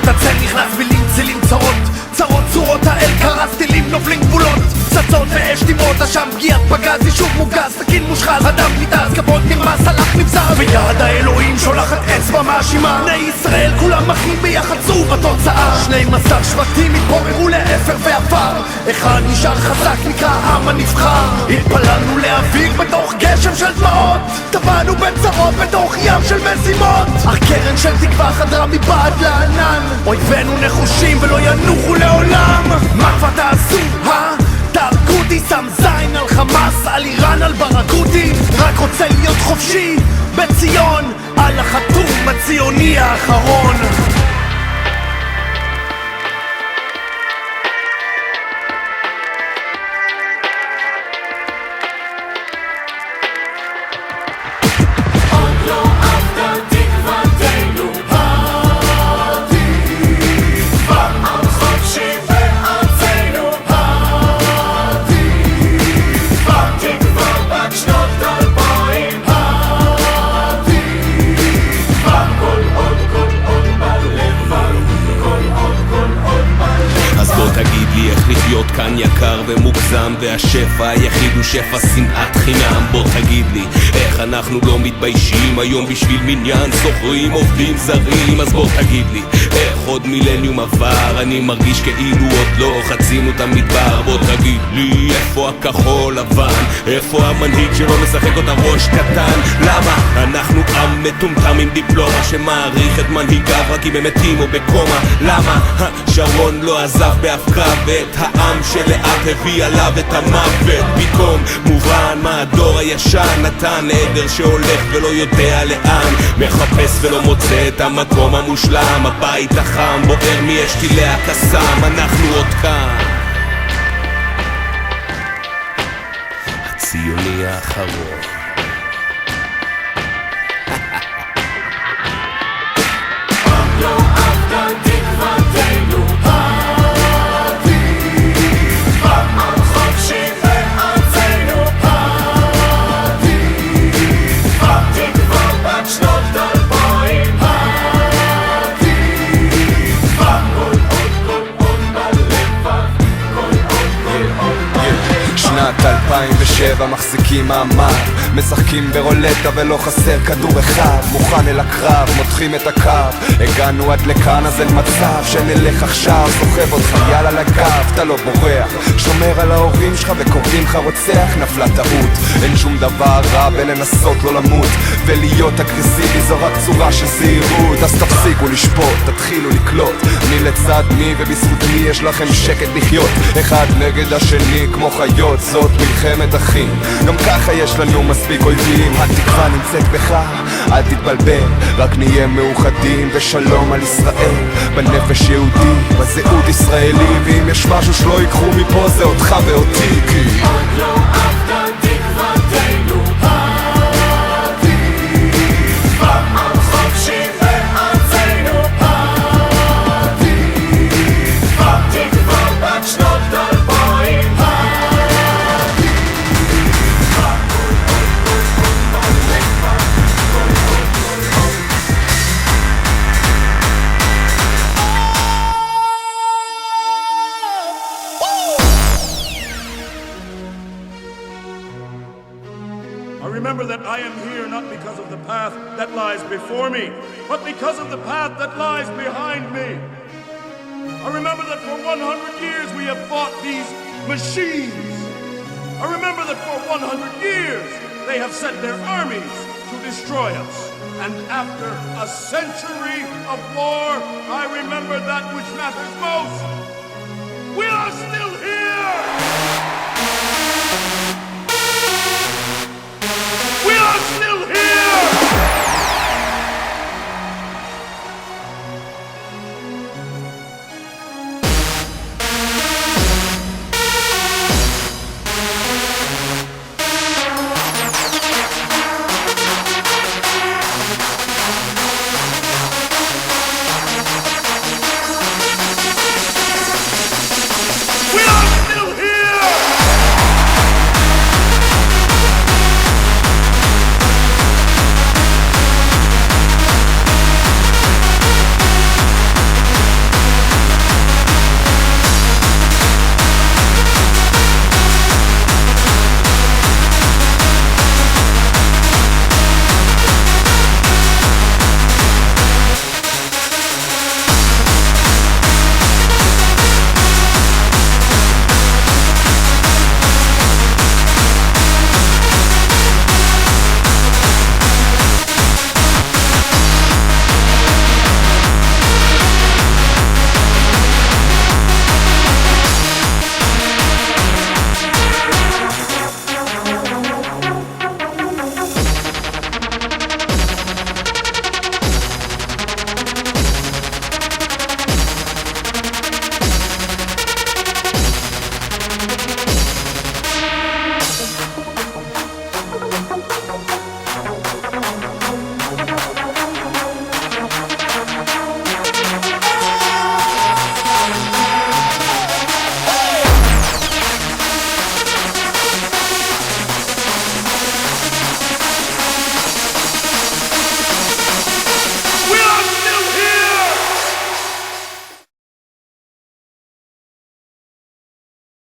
צורות הצל נכנס מילים צילים צרות, צרות צורות האל קרס טילים נובלים גבולות, צצות ואש תמרות אשם פגיעת פגז יישוב מוגז סכין מושחז אדם ניתז כבוד נרמס הלך נבזר ויד האלוהים שולחת אצבע מאשימה בני ישראל כולם אחים ביחד זו בתוצאה 12 שבטים התפוררו לאפר ועפר אחד נשאר חזק נקרא העם הנבחר התפללנו לאוויר בתוך גשם של דמעות טבענו בצרות בתוך ים של משימות אך קרן של תקווה חדרה מבעד לענן אויבינו נחושים ולא ינוחו לעולם מה כבר תעשו תרגותי שם זין על חמאס על איראן על ברגותי רק רוצה להיות חופשי בציון על החתום הציוני האחרון תגיד לי איך לחיות כאן יקר ומוגזם והשפע היחיד הוא שפע שנאת חינם בוא תגיד לי איך אנחנו לא מתביישים היום בשביל מניין סוחרים עובדים זרים אז בוא תגיד לי איך עוד מילניום עבר אני מרגיש כאילו עוד לא חצינו את המדבר בוא תגיד לי איפה הכחול לבן איפה המנהיג שלא משחק אותה ראש קטן למה אנחנו עם מטומטם עם דיפלומה שמעריך את מנהיגיו רק אם הם מתים או בקומה למה שרון לא עזב באף קרב ואת העם שלאט הביא עליו את המוות פתאום מובן מה הדור הישן נתן עדר שהולך ולא יודע לאן מחפש ולא מוצא את המקום המושלם הבית החם בוער מאש טילי הקסאם אנחנו עוד כאן הציוני האחרון שנת 2007 מחזיקים מעמד משחקים ברולטה ולא חסר כדור אחד מוכן אל הקרב, מותחים את הקו הגענו עד לכאן אז אין מצב שנלך עכשיו סוחב עוד חייל על הגב אתה לא בורח שומר על ההורים שלך וקוראים לך רוצח נפלה טעות אין שום דבר רע בלנסות לא למות ולהיות אגרסיבי זו רק צורה של זהירות אז תפסיקו לשפוט, תתחילו לקלוט מי לצד מי ובזכות מי יש לכם שקט לחיות אחד נגד השני כמו חיות זאת מלחמת אחים גם ככה יש לנו מספיק אויבים התקווה נמצאת בך אל תתבלבל רק נהיה מאוחדים ושלום על ישראל בנפש יהודי בזהות ישראלי ואם יש משהו שלא ייקחו מפה זה אותך ואותי כי עוד לא אבדה תקוותנו עתיד עם חופשי בארצנו עתיד תקווה בת שנות 2000 Remember that I am here not because of the path that lies before me, but because of the path that lies behind me. I remember that for 100 years we have fought these machines. I remember that for 100 years they have sent their armies to destroy us. And after a century of war, I remember that which matters most. We are still